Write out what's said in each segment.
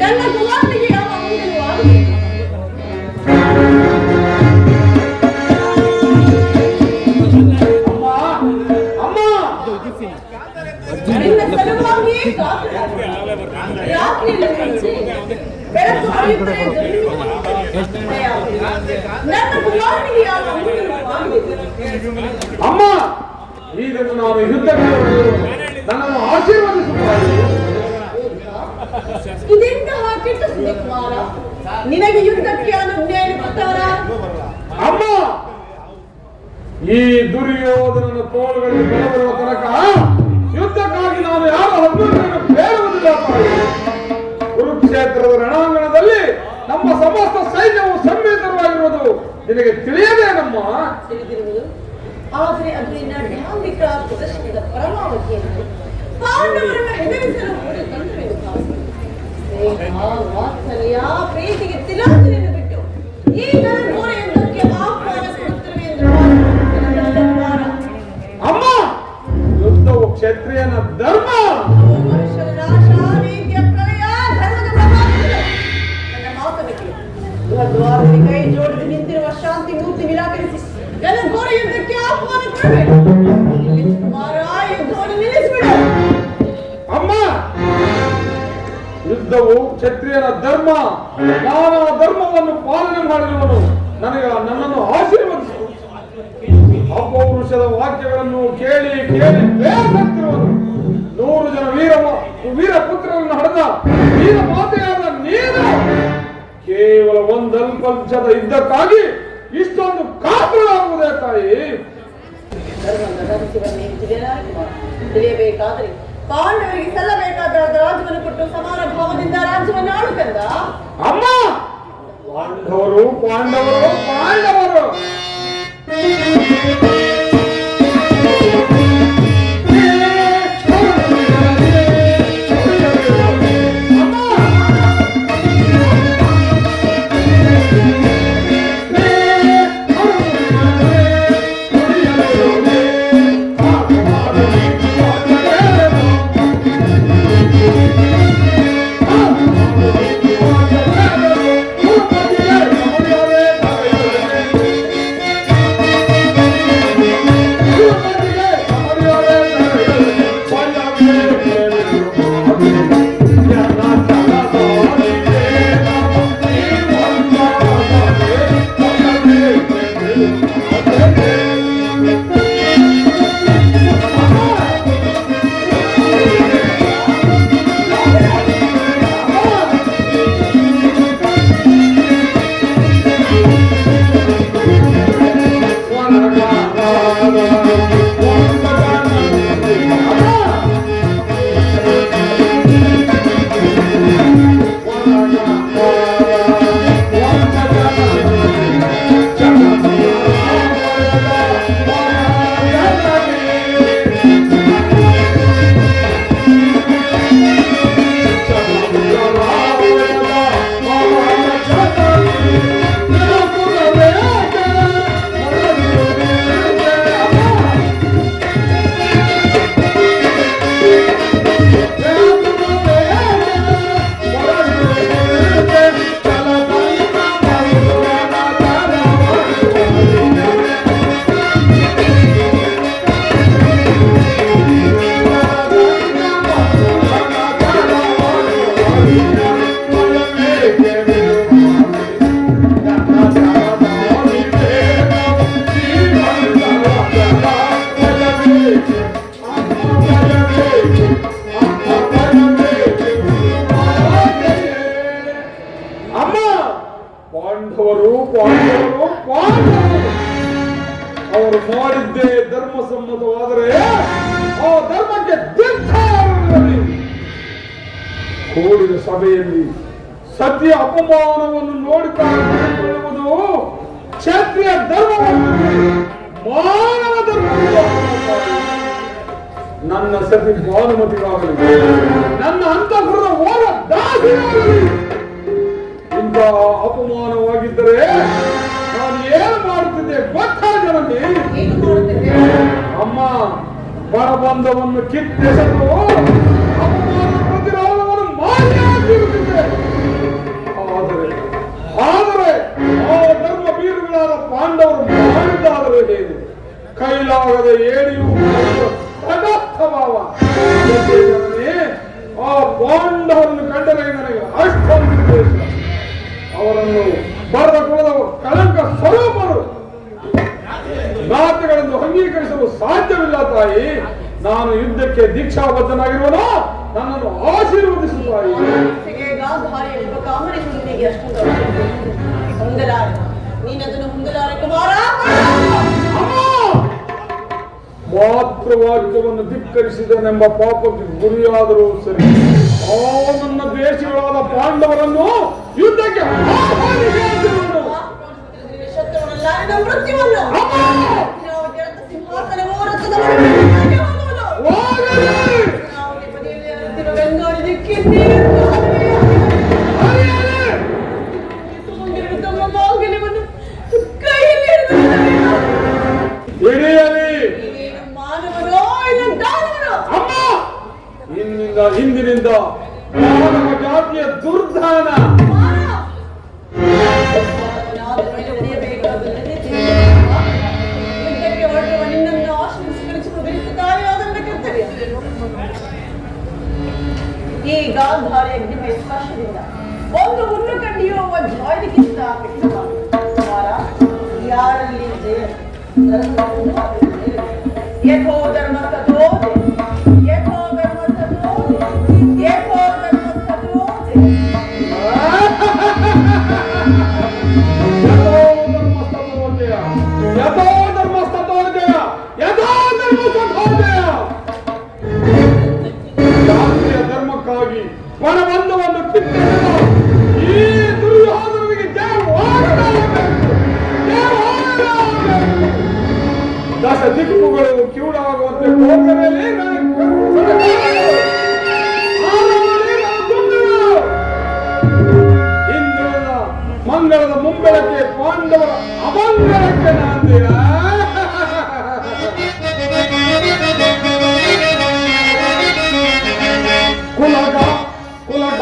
ನನ್ನ ಕುಮಾರನಿಗೆ ಯಾವ ಅಮಂಗಲೂ ಆಗಲಿ. ನಿನ್ನ ಸಲುವಾಗಿ ರಾತ್ರಿಯಲ್ಲಿ ಬೆಳಕು ಹರಿಯುತ್ತದೆ. ನನ್ನ ಕುಮಾರನಿಗೆ ಯಾವ ಅಮಂಗಲೂ ಆಗಲಿ. ಅಮ್ಮ, ಈಗ ನಾನು ಯುದ್ಧಕ್ಕೆ ನನ್ನನ್ನು ಆಶೀರ್ವದಿಸುತ್ತಾರೆ. ಇದೆಂತಹ ಕೆಟ್ಟ ಸುದ್ದಿ ಕುಮಾರ, ನಿನಗೆ ಯುದ್ಧಕ್ಕೆ ಅನುಜ್ಞೆ ಕೊಟ್ಟವರ? ಅಮ್ಮ, ಈ ದುರ್ಯೋಧನನ ತೋಳುಗಳಿಗೆ ಬಲಬರುವ ತನಕ ಯುದ್ಧಕ್ಕಾಗಿ ನಾನು ಯಾರ ಅಭ್ಯರ್ಥಿಯನ್ನು ಬೇಡುವುದಿಲ್ಲ. ಕುರುಕ್ಷೇತ್ರದ ರಣಾಂಗಣದಲ್ಲಿ ನಮ್ಮ ಸಮಸ್ತ ಸೈನ್ಯವು ಸಮ್ಮಿಳಿತವಾಗಿರುವುದು ನಿನಗೆ ತಿಳಿಯದೇನಮ್ಮ? ತಿಳಿದಿರುವುದು, ಆದರೆ ಅದು ನಿನ್ನ ಧಾರ್ಮಿಕ ಪ್ರದರ್ಶನದ ಪರಮಾವಧಿಯನ್ನು ಪಾಂಡವರನ್ನು ಹೆದರಿಸಲು ಕೂಡ ತಂತ್ರವೆಂದು ಭಾವಿಸಿದೆ. ಸ್ನೇಹ, ವಾತ್ಸಲ್ಯ, ಪ್ರೀತಿಗೆ ತಿಲಾಂಜಲಿಯನ್ನು ಬಿಟ್ಟು ಈ ಘೋರ ಯುದ್ಧಕ್ಕೆ ಆಹ್ವಾನ ಕೊಡುತ್ತೇವೆ ಎಂದು ಅಮ್ಮ, ಯುದ್ಧವು ಕ್ಷತ್ರಿಯನ ಧರ್ಮ. ಮನುಷ್ಯನ ನಾಶ, ನೀತಿಯ ಪ್ರಳಯ, ಧರ್ಮದ ಪ್ರಮಾಣಗಳು. ನನ್ನ ಮಾತನ್ನು ಕೇಳು. ದ್ವಾರದಲ್ಲಿ ಕೈ ಜೋಡಿಸಿ ನಿಂತಿರುವ ಶಾಂತಿ ಮೂರ್ತಿ ನಿರಾಕರಿಸಿ ನನ್ನ ಘೋರ ಯುದ್ಧಕ್ಕೆ ಆಹ್ವಾನ ಕೊಡಬೇಕು. ಕುಮಾರ, ಯುದ್ಧವನ್ನು ನಿಲ್ಲಿಸಿಬಿಡು. ಅಮ್ಮ, ಯುದ್ಧವು ಕ್ಷತ್ರಿಯನ ಧರ್ಮ. ನಾನು ಆ ಧರ್ಮವನ್ನು ಪಾಲನೆ ಮಾಡಿರುವನು. ನನ್ನನ್ನು ಆಶೀರ್ವದಿಸು. ಅಪೌರುಷದ ವಾಕ್ಯಗಳನ್ನು ಕೇಳಿ ಕೇಳಿ ಬೇಸತ್ತಿರುವನು. 100 ಜನ ವೀರ ಪುತ್ರರನ್ನು ಹಡೆದ ವೀರ ಮಾತೆಯಾದ ನೀನು ಕೇವಲ ಒಂದಲ್ಪ ನಿಮಿಷದ ಯುದ್ಧಕ್ಕಾಗಿ ಇಷ್ಟೊಂದು ಕಾತುರವಾಗುವುದೇ ತಾಯಿ? ಧರ್ಮದ ರಹಸ್ಯವನ್ನು ತಿಳಿಯಬೇಕಾದರೆ ಪಾಂಡವರಿಗೆ ಸಲ್ಲಬೇಕಾದ ರಾಜ್ಯವನ್ನು ಕೊಟ್ಟು ಸಮಾನ ಭಾವದಿಂದ ರಾಜ್ಯವನ್ನು ಆಳುತ್ತಂದ. ಅಮ್ಮ, ಪಾಂಡವರು ಪಾಂಡವರು ಪಾಂಡವರು ಪಾಂಡವರು ಪಾಂಡವರು ಪಾಂಡವರು ಅವರು ಮಾಡಿದ್ದೇ ಧರ್ಮಸಮ್ಮತವಾದರೆ ಆ ಧರ್ಮಕ್ಕೆ ಧಿಕ್ಕಾರವಿರಲಿ. ಕೂಡಿದ ಸಭೆಯಲ್ಲಿ ಸತ್ಯ ಅಪಮಾನವನ್ನು ನೋಡಿಕೊಳ್ಳುವುದು ಕ್ಷತ್ರಿಯ ಧರ್ಮವನ್ನು ಮಾನವ ಧರ್ಮವನ್ನು. ನನ್ನ ಸತಿ ಭಾನುಮತಿಗಾಗಲಿ, ನನ್ನ ಅಂತಃಪುರದ ಓರ ದಾಸಿಯಾಗಲಿ ಇಂಥ ಅಪಮಾನವಾಗಿದ್ದರೆ ನಾನು ಏನು ಮಾಡುತ್ತಿದ್ದೆ ಗೊತ್ತಾ ಜನತೆ? ಅಮ್ಮ, ಬರಬಂಧವನ್ನು ಕಿತ್ತೆಸೆದು ಅಪಮಾನ ಪ್ರತಿರೋಧವನ್ನು ಮಾಡಿ ಹಾಕಿರುತ್ತಿದ್ದೆ. ಅವರನ್ನು ಬರದ ಕುಲದ ಕಳಂಕ ಸ್ವರೂಪರು ಮಾತುಗಳನ್ನು ಅಂಗೀಕರಿಸಲು ಸಾಧ್ಯವಿಲ್ಲ ತಾಯಿ. ನಾನು ಯುದ್ಧಕ್ಕೆ ದೀಕ್ಷಾಬದ್ಧನಾಗಿರುವನು, ನನ್ನನ್ನು ಆಶೀರ್ವದಿಸು ತಾಯಿ. ಮಾತೃವಾಕ್ಯವನ್ನು ಧಿಕ್ಕರಿಸಿದನೆಂಬ ಪಾಪಕ್ಕೆ ಗುರಿಯಾದರೂ ಸರಿ, ಆ ನನ್ನ ದೇಶಗಳಾದ ಪಾಂಡವರನ್ನು ಯುದ್ಧಕ್ಕೆ ಹಿಂದಿನಿಂದ ಮಾನವ ಜಾತಿಯ ದುರ್ಧಾನ ಈ ಗಾಂಧಾರಿ ಅಗ್ನಿಮಯ ಸ್ಪರ್ಶದಿಂದ ಒಂದು ಹುಲ್ಲು ಕಡ್ಡಿಯೋ ಜಾಯ್ಲಿಕ್ಕಿಂತ ಯಾರಲ್ಲಿ ಯಥೋ ಧರ್ಮ ತಥೋದೆ, ಯಥೋ ಧರ್ಮ ತಥೋದೆ, ಯಥೋ ಧರ್ಮ ತಥೋದೆ. ಯಥೋ ಧರ್ಮಸ್ತಥೋಜಯ, ಯಥೋ ಧರ್ಮಸ್ತಥೋಜಯ. ಜಾತಿಯ ಧರ್ಮಕ್ಕಾಗಿ ಪರಬಂಧವನ್ನು ಕಿತ್ತೆಳೆದ ಈ ದುರ್ಯೋಧನಿಗೆ ಜಯವಾಗಬೇಕು. ದಶ ದಿಕ್ಕುಗಳು ಕಿವುಡಾಗುವಂತೆ ಹೋಗಲೇ ಇಂದ್ರನ ಮಂಗಳದ ಮುಂಬೆಳಕೆ ಪಾಂಡವರ ಅಮಂಗಳಕ್ಕೆ ನಾಂದಿರ. ಕುಲಗ ಕುಲಗ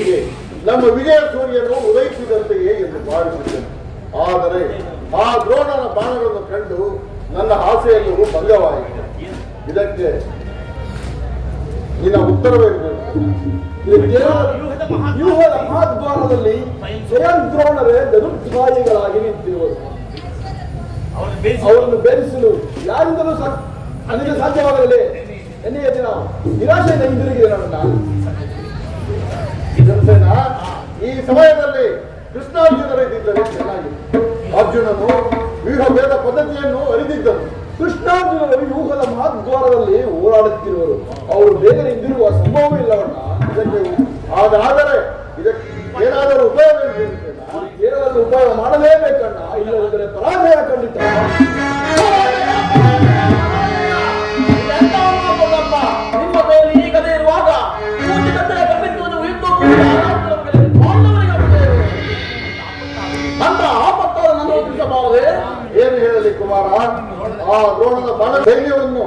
ಹೀಗೆ ನಮ್ಮ ವಿಜಯ ಸೂರ್ಯನು ಉದಯಿಸಿದಂತೆಯೇ ಎಂದು ಭಾವಿಸಿದ್ದನು. ಆದರೆ ಆ ದ್ರೋಣನ ಬಾಣಗಳನ್ನು ಕಂಡು ನನ್ನ ಆಸೆಯಲ್ಲೂ ಭಂಗವಾಯಿತು. ಇದಕ್ಕೆ ನಿನ್ನ ಉತ್ತರವೇನು? ವ್ಯೂಹದ ಮಹಾದ್ವಾರದಲ್ಲಿ ಸ್ವಯಂ ದ್ರೋಣರೇ ಧನುರ್ಧಾರಿಗಳಾಗಿ ನಿಂತಿರುವರು. ಅವರನ್ನು ಬೆರೆಸಲು ಯಾರಿಂದಲೂ ನನಗೆ ಸಾಧ್ಯವಾಗಲಿಲ್ಲ. ಎನ್ನೆಯ ದಿನ ನಿರಾಶೆಯಿಂದ ಹಿಂದಿರುಗಿದೆ ನಾನು. ಈ ಸಮಯದಲ್ಲಿ ಕೃಷ್ಣಾರ್ಜುನರಿದ್ದರೆ ಚೆನ್ನಾಗಿತ್ತು. ಅರ್ಜುನನು ವ್ಯೂಹ ಭೇದ ಪದ್ಧತಿಯನ್ನು ಅರಿತಿದ್ದನು. ಕೃಷ್ಣಾರ್ಜುನರು ವ್ಯೂಹದ ಮಹಾದ್ವಾರದಲ್ಲಿ ಹೋರಾಡುತ್ತಿರುವರು. ಅವರು ಬೇಗನೆ ಹಿಂದಿರುಗುವ ಸಂಭವವಿಲ್ಲವಣ್ಣ. ಹಾಗಾದರೆ ಇದಕ್ಕೆ ಏನಾದರೂ ಉಪಯೋಗ ಏನಾದರೂ ಉಪಯೋಗ ಮಾಡಲೇಬೇಕಣ್ಣ. ಇಲ್ಲದಿದ್ದರೆ ಪರಾಜಯ ಖಂಡಿತ. ನಿಮ್ಮ ಕೈಯಲ್ಲಿ ಈ ಕಥೆ ಇರುವಾಗ ಅಂತ ಆಪತ್ತಾದ ನನ್ನ ತಿಳಿಸಬಹುದೇ? ಏನು ಹೇಳಲಿ ಕುಮಾರ, ಆ ದ್ರೋಣದ ಬಣ ಧೈರ್ಯವನ್ನು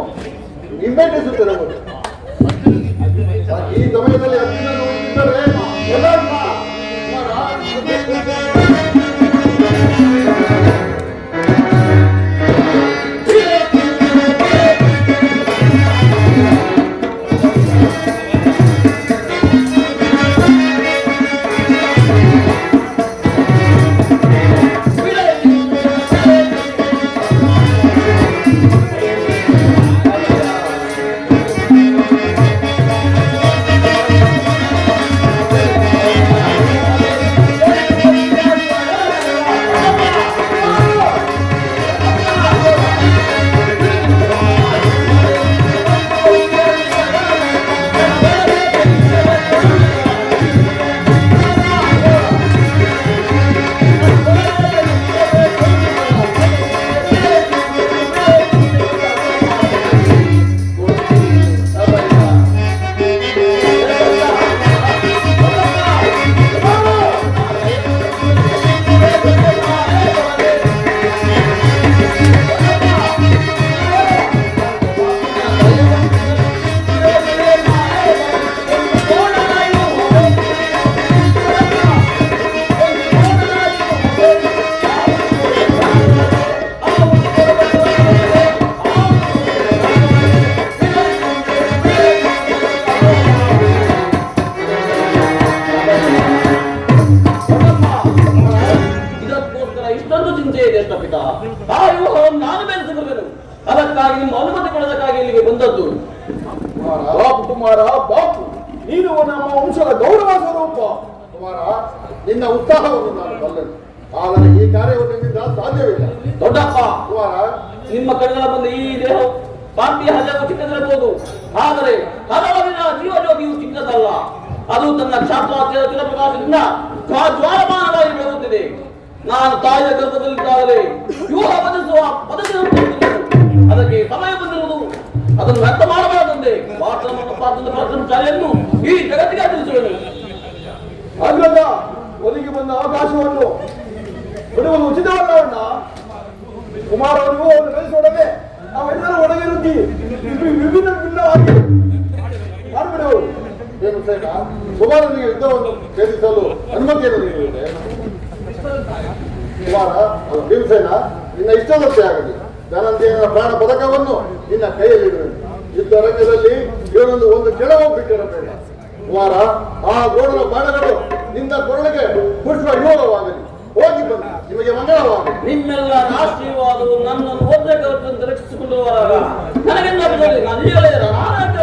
ಹಿಮ್ಮೆಟ್ಟಿಸುತ್ತಿರಬಹುದು. ಈ ಸಮಯದಲ್ಲಿ ಅರ್ಜುನನು ಇದ್ದರೆ ಅದಕ್ಕಾಗಿ ನಿಮ್ಮ ಅನುಮತಿ ಕೊಡೋದಕ್ಕಾಗಿ ಇಲ್ಲಿಗೆ ಬಂದದ್ದು. ಬಾಪು ಕುಮಾರ, ಬಾಪು, ನೀನು ನಮ್ಮ ವಂಶದ ಗೌರವ ಸ್ವರೂಪ. ಕುಮಾರ, ನಿನ್ನ ಉತ್ಸಾಹವನ್ನು ನಾನು ಬಲ್ಲೆನು. ಆದರೆ ಈ ಕಾರ್ಯವನ್ನು ನಿನ್ನಿಂದ ಸಾಧ್ಯವಿಲ್ಲ. ದೊಡ್ಡಪ್ಪ ಕುಮಾರ, ನಿಮ್ಮ ಕಣ್ಣಗಳ ಮುಂದೆ ಈ ದೇಹ ಪಾಪಿಯ ಹಜವು ಚಿಕ್ಕದಿರಬಹುದು, ಆದರೆ ಹಲವರಿನ ಜೀವಜ್ಯೋತಿಯು ಚಿಕ್ಕದಲ್ಲ. ಅದು ತನ್ನ ಕ್ಷಾತ್ರಾತ್ಯದ ಚಿರಪ್ರಕಾಶದಿಂದ ಜ್ವಾಲಮಾನವಾಗಿ ಬೆಳಗುತ್ತಿದೆ. ನಾನು ತಾಯಿಯ ಗರ್ಭದಲ್ಲಿದ್ದಾಗಲೇ ವ್ಯೂಹ ಬದಲಿಸುವ ಪದ್ಧತಿ ಅದಕ್ಕೆ ಸಮಯ ಬಂದಿರುವುದು. ಅದನ್ನು ವ್ಯಕ್ತ ಮಾಡಬಾರದಂತೆ ಶಾಲೆಯನ್ನು ಈ ಜಗತ್ತಿಗೆ ತಿಳಿಸುವುದು. ಅಲ್ಲದ ಒದಗಿ ಬಂದ ಅವಕಾಶವನ್ನು ಬಿಡುವುದು ಉಚಿತವಲ್ಲ. ಕುಮಾರವರಿಗೂ ಒಂದು ಕಲಿಸೊಡನೆ ನಾವೆಲ್ಲರೂ ಒಳಗೆ ನುಗ್ಗಿ ವಿಭಿನ್ನ ಭಿನ್ನವಾಗಿ ಮಾಡಿಬಿಡುವರು. ಕುಮಾರನಿಗೆ ಯುದ್ಧವನ್ನು ಛೇದಿಸಲು ಅನುಮತಿಯನ್ನು ನೀಡುವುದೇ? ಕುಮಾರ, ಭೀಮಸೇನ, ನಿನ್ನ ಇಷ್ಟದಂತೆ ಆಗಲಿ. ಧನಂಜಯನ ಪ್ರಾಣ ಪದಕವನ್ನು ನಿನ್ನ ಕೈಯಲ್ಲಿಡುವೆ. ಯುದ್ಧ ರಂಗದಲ್ಲಿ ಇವನೊಂದು ಒಂದು ಕೆಳವು ಬಿಟ್ಟಿರಬೇಡ. ಕುಮಾರ, ಆ ದ್ರೋಣನ ಬಾಣಗಳು ನಿನ್ನ ಕೊರಳಿಗೆ ಪುಷ್ಪ ಯೋಗವಾಗಲಿ. ಹೋಗಿ ಬನ್ನಿ, ನಿಮಗೆ ಮಂಗಳವಾಗಲಿ. ನಿಮ್ಮೆಲ್ಲ ರಾಷ್ಟ್ರೀಯವಾದವು ನನ್ನನ್ನು ಒಂದೇ ಕವಚದಂತೆ ರಕ್ಷಿಸಿಕೊಂಡು ಬರಾಗ ನನಗೆಲ್ಲ ನಾನು ಈಗಲೇ ನಾನಾಗ್ತೇ